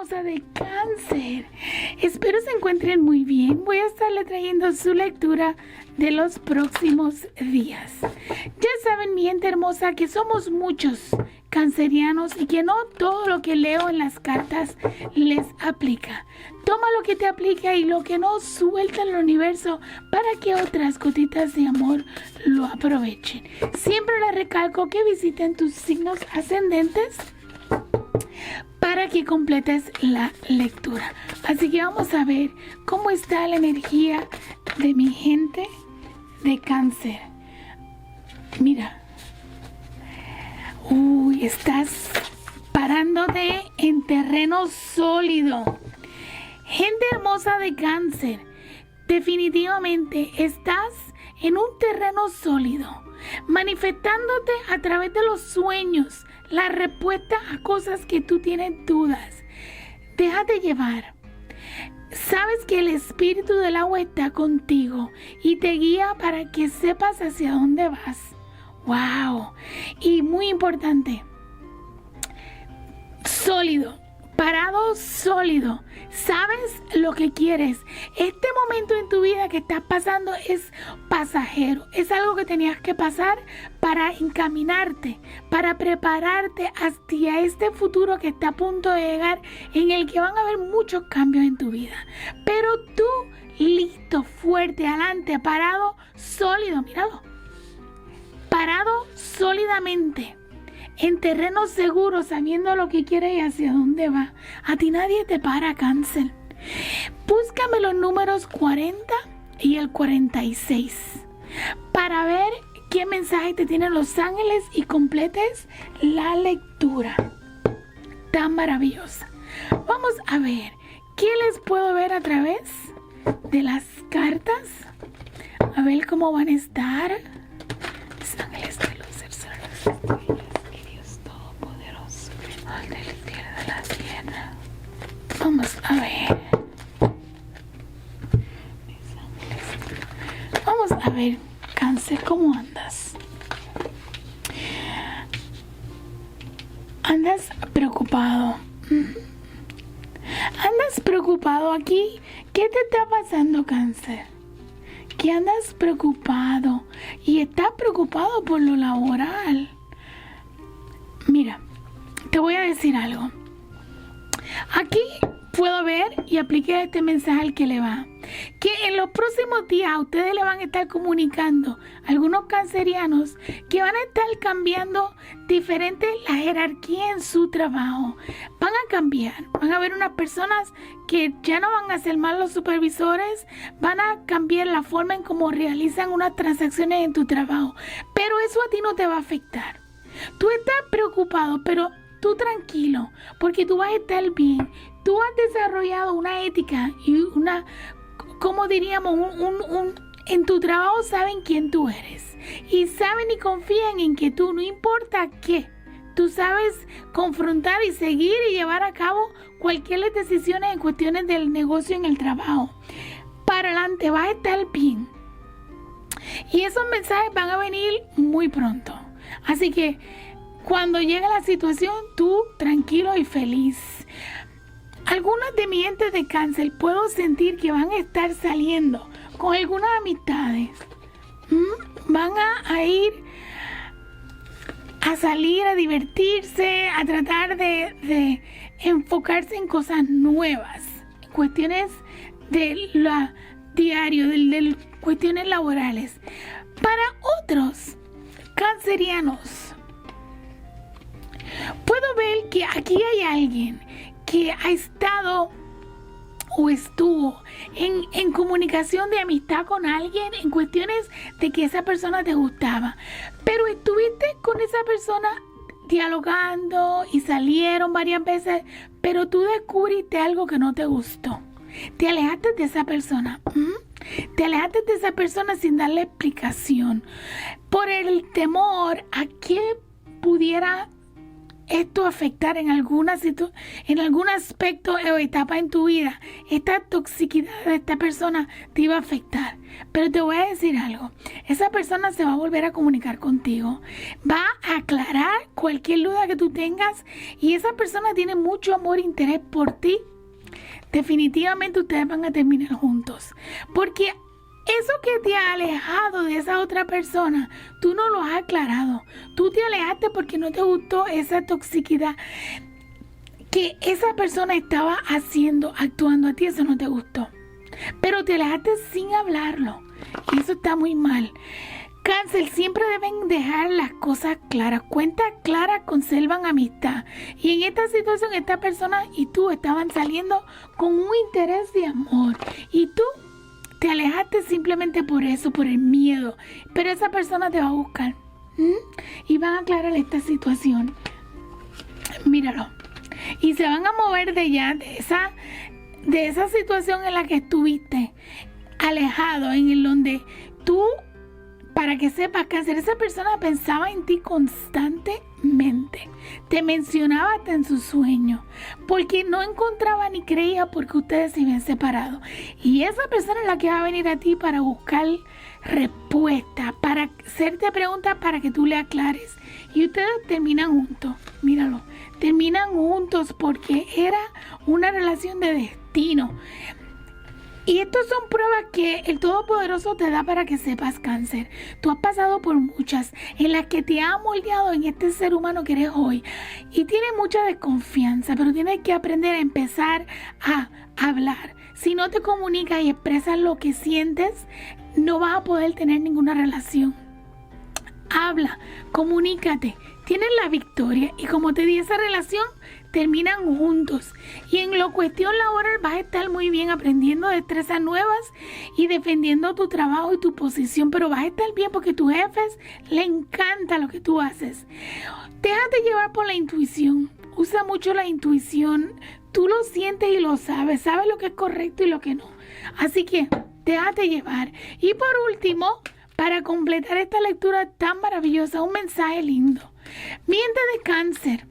hermosa de Cáncer. Espero se encuentren muy bien. Voy a estarle trayendo su lectura de los próximos días. Ya saben, mi gente hermosa, que somos muchos cancerianos y que no todo lo que leo en las cartas les aplica. Toma lo que te aplica y lo que no, suelta al universo para que otras gotitas de amor lo aprovechen. Siempre les recalco que visiten tus signos ascendentes para que completes la lectura. Así que vamos a ver cómo está la energía de mi gente de Cáncer. Mira. Estás parándote en terreno sólido. Gente hermosa de Cáncer, definitivamente estás en un terreno sólido, manifestándote a través de los sueños, la respuesta a cosas que tú tienes dudas. Déjate llevar. Sabes que el espíritu del agua está contigo y te guía para que sepas hacia dónde vas. ¡Wow! Y muy importante, sólido, parado sólido. Sabes lo que quieres. Este momento en tu vida que estás pasando es pasajero. Es algo que tenías que pasar para encaminarte, para prepararte hacia este futuro que está a punto de llegar, en el que van a haber muchos cambios en tu vida. Pero tú, listo, fuerte, adelante, parado, sólido, míralo. Parado sólidamente, en terreno seguro, sabiendo lo que quiere y hacia dónde va. A ti nadie te para, Cáncer. Búscame los números 40 y el 46 para ver qué mensaje te tienen los ángeles y completes la lectura tan maravillosa. Vamos a ver qué les puedo ver a través de las cartas. A ver cómo van a estar. Ángeles de luz, y Dios Todopoderoso, al del cielo de la tierra. Vamos a ver. Mis ángeles. Vamos a ver, Cáncer, ¿cómo andas? ¿Andas preocupado? ¿Andas preocupado aquí? ¿Qué te está pasando, Cáncer? Que andas preocupado y estás preocupado por lo laboral. Mira, te voy a decir algo. Aquí puedo ver y apliqué este mensaje al que le va. Que en los próximos días a ustedes le van a estar comunicando algunos cancerianos que van a estar cambiando diferente la jerarquía en su trabajo. Van a cambiar, van a haber unas personas que ya no van a ser más los supervisores, van a cambiar la forma en cómo realizan unas transacciones en tu trabajo. Pero eso a ti no te va a afectar. Tú estás preocupado, pero tú tranquilo, porque tú vas a estar bien. Tú has desarrollado una ética y una, como diríamos, en tu trabajo saben quién tú eres. Y saben y confían en que tú, no importa qué, tú sabes confrontar y seguir y llevar a cabo cualquier decisiones en cuestiones del negocio en el trabajo. Para adelante, vas a estar bien. Y esos mensajes van a venir muy pronto. Así que cuando llegue la situación, tú tranquilo y feliz. Algunas de mi gente de Cáncer puedo sentir que van a estar saliendo con algunas amistades. Van a ir a salir, a divertirse, a tratar de enfocarse en cosas nuevas, cuestiones de lo diario, de cuestiones laborales. Para otros cancerianos, puedo ver que aquí hay alguien que ha estado o estuvo en comunicación de amistad con alguien en cuestiones de que esa persona te gustaba, pero estuviste con esa persona dialogando y salieron varias veces, pero tú descubriste algo que no te gustó. Te alejaste de esa persona. Te alejaste de esa persona sin darle explicación por el temor a que pudiera esto afectar en en algún aspecto o etapa en tu vida. Esta toxicidad de esta persona te iba a afectar. Pero te voy a decir algo. Esa persona se va a volver a comunicar contigo. Va a aclarar cualquier duda que tú tengas. Y esa persona tiene mucho amor e interés por ti. Definitivamente ustedes van a terminar juntos. Porque eso que te ha alejado de esa otra persona, tú no lo has aclarado. Tú te alejaste porque no te gustó esa toxicidad que esa persona estaba haciendo, actuando a ti. Eso no te gustó. Pero te alejaste sin hablarlo. Y eso está muy mal. Cáncer, siempre deben dejar las cosas claras. Cuentas claras conservan amistad. Y en esta situación, esta persona y tú estaban saliendo con un interés de amor. Y tú te alejaste simplemente por eso, por el miedo. Pero esa persona te va a buscar. Y van a aclarar esta situación. Míralo. Y se van a mover de esa situación en la que estuviste alejado, en el donde tú, para que sepas, Cáncer, esa persona pensaba en ti constantemente. Te mencionaba hasta en sus sueños. Porque no encontraba ni creía porque ustedes se habían separado. Y esa persona es la que va a venir a ti para buscar respuestas, para hacerte preguntas para que tú le aclares. Y ustedes terminan juntos. Míralo. Terminan juntos porque era una relación de destino. Y estas son pruebas que el Todopoderoso te da para que sepas, Cáncer. Tú has pasado por muchas en las que te ha moldeado en este ser humano que eres hoy. Y tienes mucha desconfianza, pero tienes que aprender a empezar a hablar. Si no te comunicas y expresas lo que sientes, no vas a poder tener ninguna relación. Habla, comunícate, tienes la victoria. Y como te di esa relación, terminan juntos. Y en la cuestión laboral vas a estar muy bien aprendiendo destrezas nuevas y defendiendo tu trabajo y tu posición. Pero vas a estar bien porque a tus jefes le encanta lo que tú haces. Déjate llevar por la intuición. Usa mucho la intuición. Tú lo sientes y lo sabes. Sabes lo que es correcto y lo que no. Así que déjate llevar. Y por último, para completar esta lectura tan maravillosa, un mensaje lindo. Mi gente de Cáncer,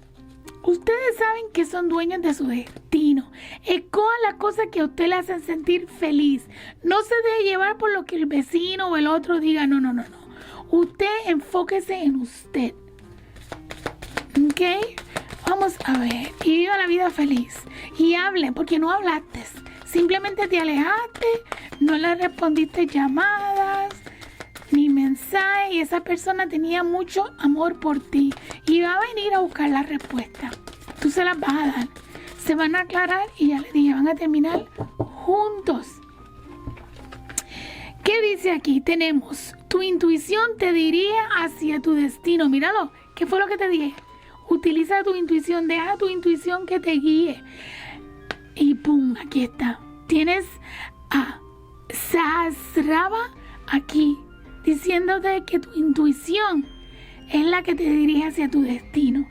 ustedes saben que son dueños de su destino. Escojan las cosas que a usted le hacen sentir feliz. No se deje llevar por lo que el vecino o el otro diga. No. Usted enfóquese en usted. ¿Ok? Vamos a ver. Y viva la vida feliz. Y hable, porque no hablaste. Simplemente te alejaste, no le respondiste llamadas ni mensajes, y esa persona tenía mucho amor por ti y va a venir a buscar la respuesta. Tú se las vas a dar, se van a aclarar y ya les dije, van a terminar juntos. ¿Qué dice aquí? Tenemos, tu intuición te diría hacia tu destino. Míralo, ¿qué fue lo que te dije? Utiliza tu intuición, deja tu intuición que te guíe. Y pum, aquí está. Tienes a Sahasrara aquí, diciéndote que tu intuición es la que te dirige hacia tu destino.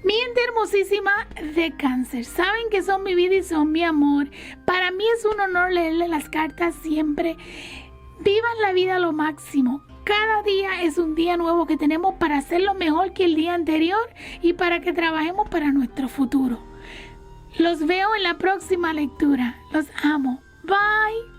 Mi gente hermosísima de Cáncer, saben que son mi vida y son mi amor. Para mí es un honor leerle las cartas siempre. Vivan la vida a lo máximo. Cada día es un día nuevo que tenemos para hacerlo mejor que el día anterior y para que trabajemos para nuestro futuro. Los veo en la próxima lectura. Los amo. Bye.